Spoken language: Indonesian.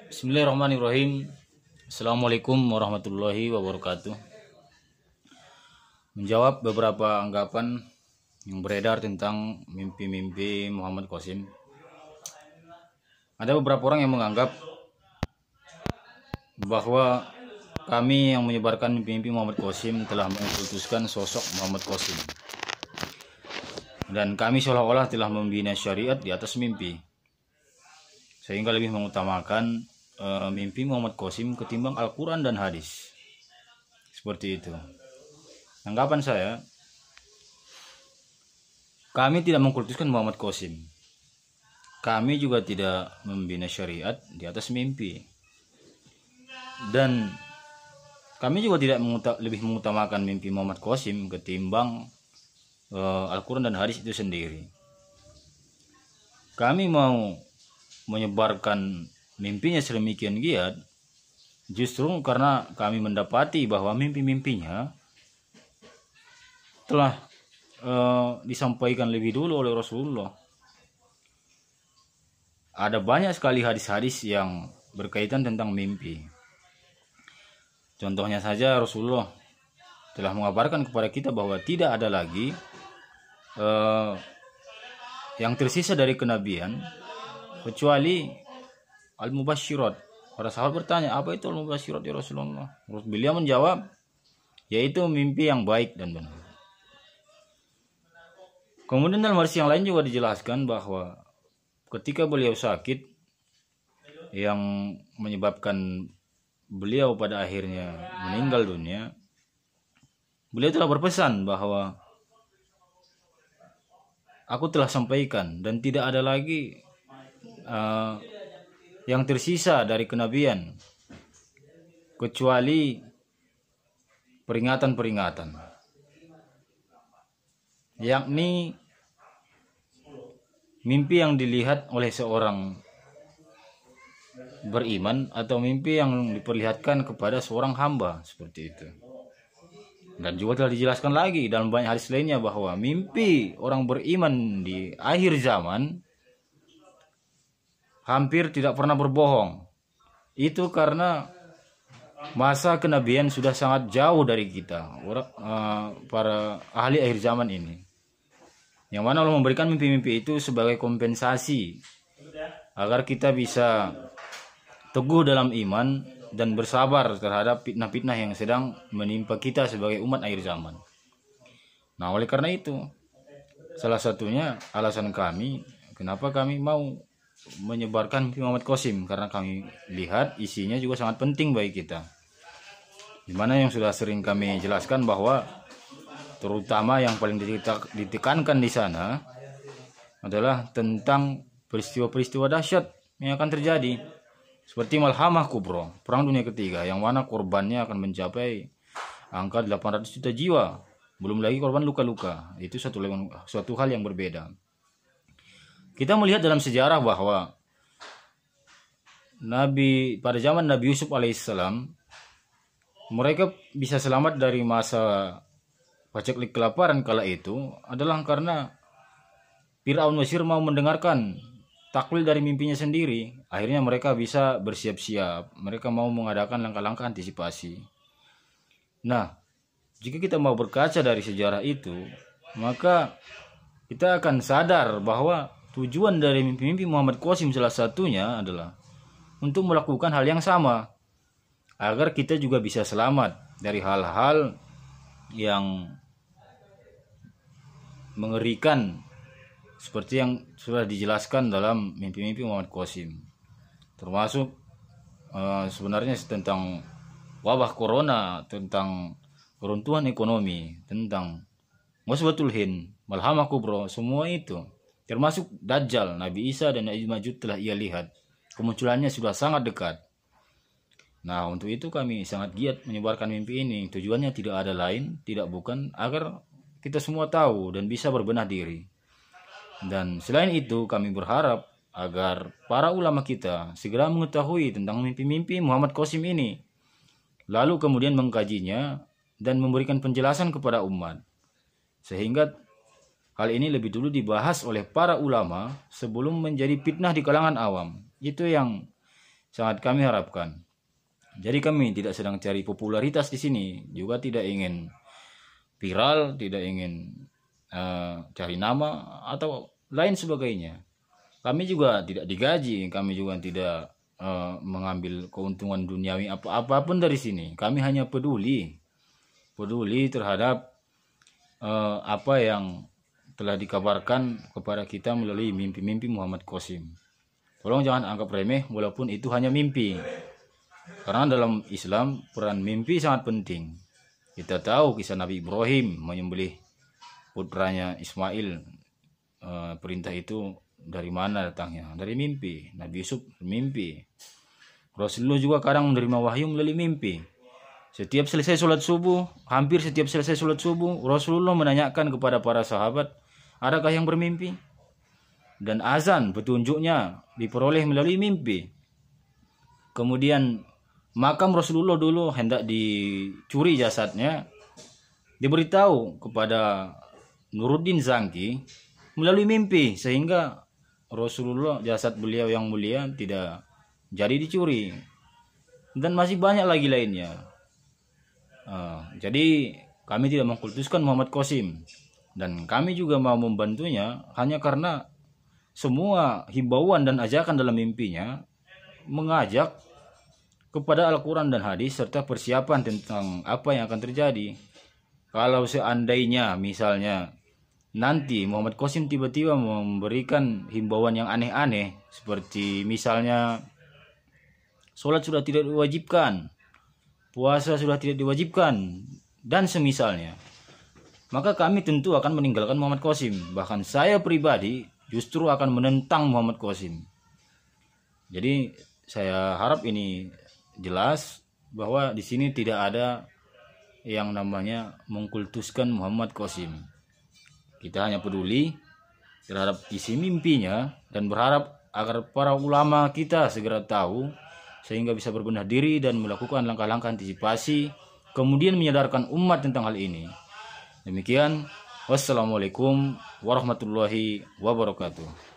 Bismillahirrahmanirrahim. Assalamualaikum warahmatullahi wabarakatuh. Menjawab beberapa anggapan yang beredar tentang mimpi-mimpi Muhammad Qasim. Ada beberapa orang yang menganggap bahwa kami yang menyebarkan mimpi-mimpi Muhammad Qasim telah mengkultuskan sosok Muhammad Qasim, dan kami seolah-olah telah membina syariat di atas mimpi, sehingga lebih mengutamakan mimpi Muhammad Qasim ketimbang Al-Quran dan hadis. Seperti itu. Anggapan saya, kami tidak mengkultuskan Muhammad Qasim. Kami juga tidak membina syariat di atas mimpi. Dan kami juga tidak lebih mengutamakan mimpi Muhammad Qasim ketimbang Al-Quran dan hadis itu sendiri. Kami mau menyebarkan mimpinya sedemikian giat justru karena kami mendapati bahwa mimpi-mimpinya telah disampaikan lebih dulu oleh Rasulullah. Ada banyak sekali hadis-hadis yang berkaitan tentang mimpi. Contohnya saja, Rasulullah telah mengabarkan kepada kita bahwa tidak ada lagi yang tersisa dari kenabian kecuali Al-Mubasyirat. Para sahabat bertanya, apa itu Al-Mubasyirat ya Rasulullah? Beliau menjawab, yaitu mimpi yang baik dan benar. Kemudian dalam hadis yang lain juga dijelaskan bahwa ketika beliau sakit yang menyebabkan beliau pada akhirnya meninggal dunia, beliau telah berpesan bahwa aku telah sampaikan dan tidak ada lagi yang tersisa dari kenabian kecuali peringatan-peringatan, yakni mimpi yang dilihat oleh seorang beriman atau mimpi yang diperlihatkan kepada seorang hamba, seperti itu. Dan juga telah dijelaskan lagi dalam banyak hadis lainnya bahwa mimpi orang beriman di akhir zaman hampir tidak pernah berbohong. Itu karena masa kenabian sudah sangat jauh dari kita, para ahli akhir zaman ini. Yang mana Allah memberikan mimpi-mimpi itu sebagai kompensasi agar kita bisa teguh dalam iman dan bersabar terhadap fitnah-fitnah yang sedang menimpa kita sebagai umat akhir zaman. Nah, oleh karena itu, salah satunya alasan kami kenapa kami mau menyebarkan mimpi Muhammad Qasim, karena kami lihat isinya juga sangat penting bagi kita. Dimana yang sudah sering kami jelaskan bahwa terutama yang paling ditekankan di sana adalah tentang peristiwa-peristiwa dahsyat yang akan terjadi, seperti Malhamah Kubro, Perang Dunia Ketiga, yang mana korbannya akan mencapai angka 800 juta jiwa, belum lagi korban luka-luka. Itu suatu hal yang berbeda. Kita melihat dalam sejarah bahwa pada zaman Nabi Yusuf alaihissalam, mereka bisa selamat dari masa paceklik kelaparan kala itu adalah karena Fir'aun Mesir mau mendengarkan takwil dari mimpinya sendiri. Akhirnya mereka bisa bersiap-siap, mereka mau mengadakan langkah-langkah antisipasi. Nah, jika kita mau berkaca dari sejarah itu, maka kita akan sadar bahwa tujuan dari mimpi-mimpi Muhammad Qasim salah satunya adalah untuk melakukan hal yang sama, agar kita juga bisa selamat dari hal-hal yang mengerikan seperti yang sudah dijelaskan dalam mimpi-mimpi Muhammad Qasim. Termasuk sebenarnya tentang wabah corona, tentang keruntuhan ekonomi, tentang musbatul Hind, Malhamah Kubro, semua itu. Termasuk Dajjal, Nabi Isa dan Ya'juj Ma'juj telah ia lihat. Kemunculannya sudah sangat dekat. Nah, untuk itu kami sangat giat menyebarkan mimpi ini. Tujuannya tidak ada lain, tidak bukan, agar kita semua tahu dan bisa berbenah diri. Dan selain itu, kami berharap agar para ulama kita segera mengetahui tentang mimpi-mimpi Muhammad Qasim ini, lalu kemudian mengkajinya dan memberikan penjelasan kepada umat, sehingga hal ini lebih dulu dibahas oleh para ulama sebelum menjadi fitnah di kalangan awam. Itu yang sangat kami harapkan. Jadi kami tidak sedang cari popularitas di sini, juga tidak ingin viral, tidak ingin cari nama atau lain sebagainya. Kami juga tidak digaji, kami juga tidak mengambil keuntungan duniawi apapun dari sini. Kami hanya peduli terhadap apa yang telah dikabarkan kepada kita melalui mimpi-mimpi Muhammad Qasim. Tolong jangan anggap remeh walaupun itu hanya mimpi. Karena dalam Islam peran mimpi sangat penting. Kita tahu kisah Nabi Ibrahim menyembelih putranya Ismail. Perintah itu dari mana datangnya? Dari mimpi. Nabi Yusuf mimpi. Rasulullah juga kadang menerima wahyu melalui mimpi. Setiap selesai sholat subuh, hampir setiap selesai sholat subuh, Rasulullah menanyakan kepada para sahabat, adakah yang bermimpi? Dan azan petunjuknya diperoleh melalui mimpi. Kemudian makam Rasulullah dulu hendak dicuri jasadnya, diberitahu kepada Nuruddin Zangki melalui mimpi, sehingga Rasulullah, jasad beliau yang mulia, tidak jadi dicuri. Dan masih banyak lagi lainnya. Jadi kami tidak mengkultuskan Muhammad Qasim, dan kami juga mau membantunya hanya karena semua himbauan dan ajakan dalam mimpinya mengajak kepada Al-Quran dan hadis serta persiapan tentang apa yang akan terjadi. Kalau seandainya misalnya nanti Muhammad Qasim tiba-tiba memberikan himbauan yang aneh-aneh, seperti misalnya sholat sudah tidak diwajibkan, puasa sudah tidak diwajibkan, dan semisalnya, maka kami tentu akan meninggalkan Muhammad Qasim. Bahkan saya pribadi justru akan menentang Muhammad Qasim. Jadi saya harap ini jelas bahwa di sini tidak ada yang namanya mengkultuskan Muhammad Qasim. Kita hanya peduli terhadap isi mimpinya dan berharap agar para ulama kita segera tahu sehingga bisa berbenah diri dan melakukan langkah-langkah antisipasi, kemudian menyadarkan umat tentang hal ini. Demikian, wassalamualaikum warahmatullahi wabarakatuh.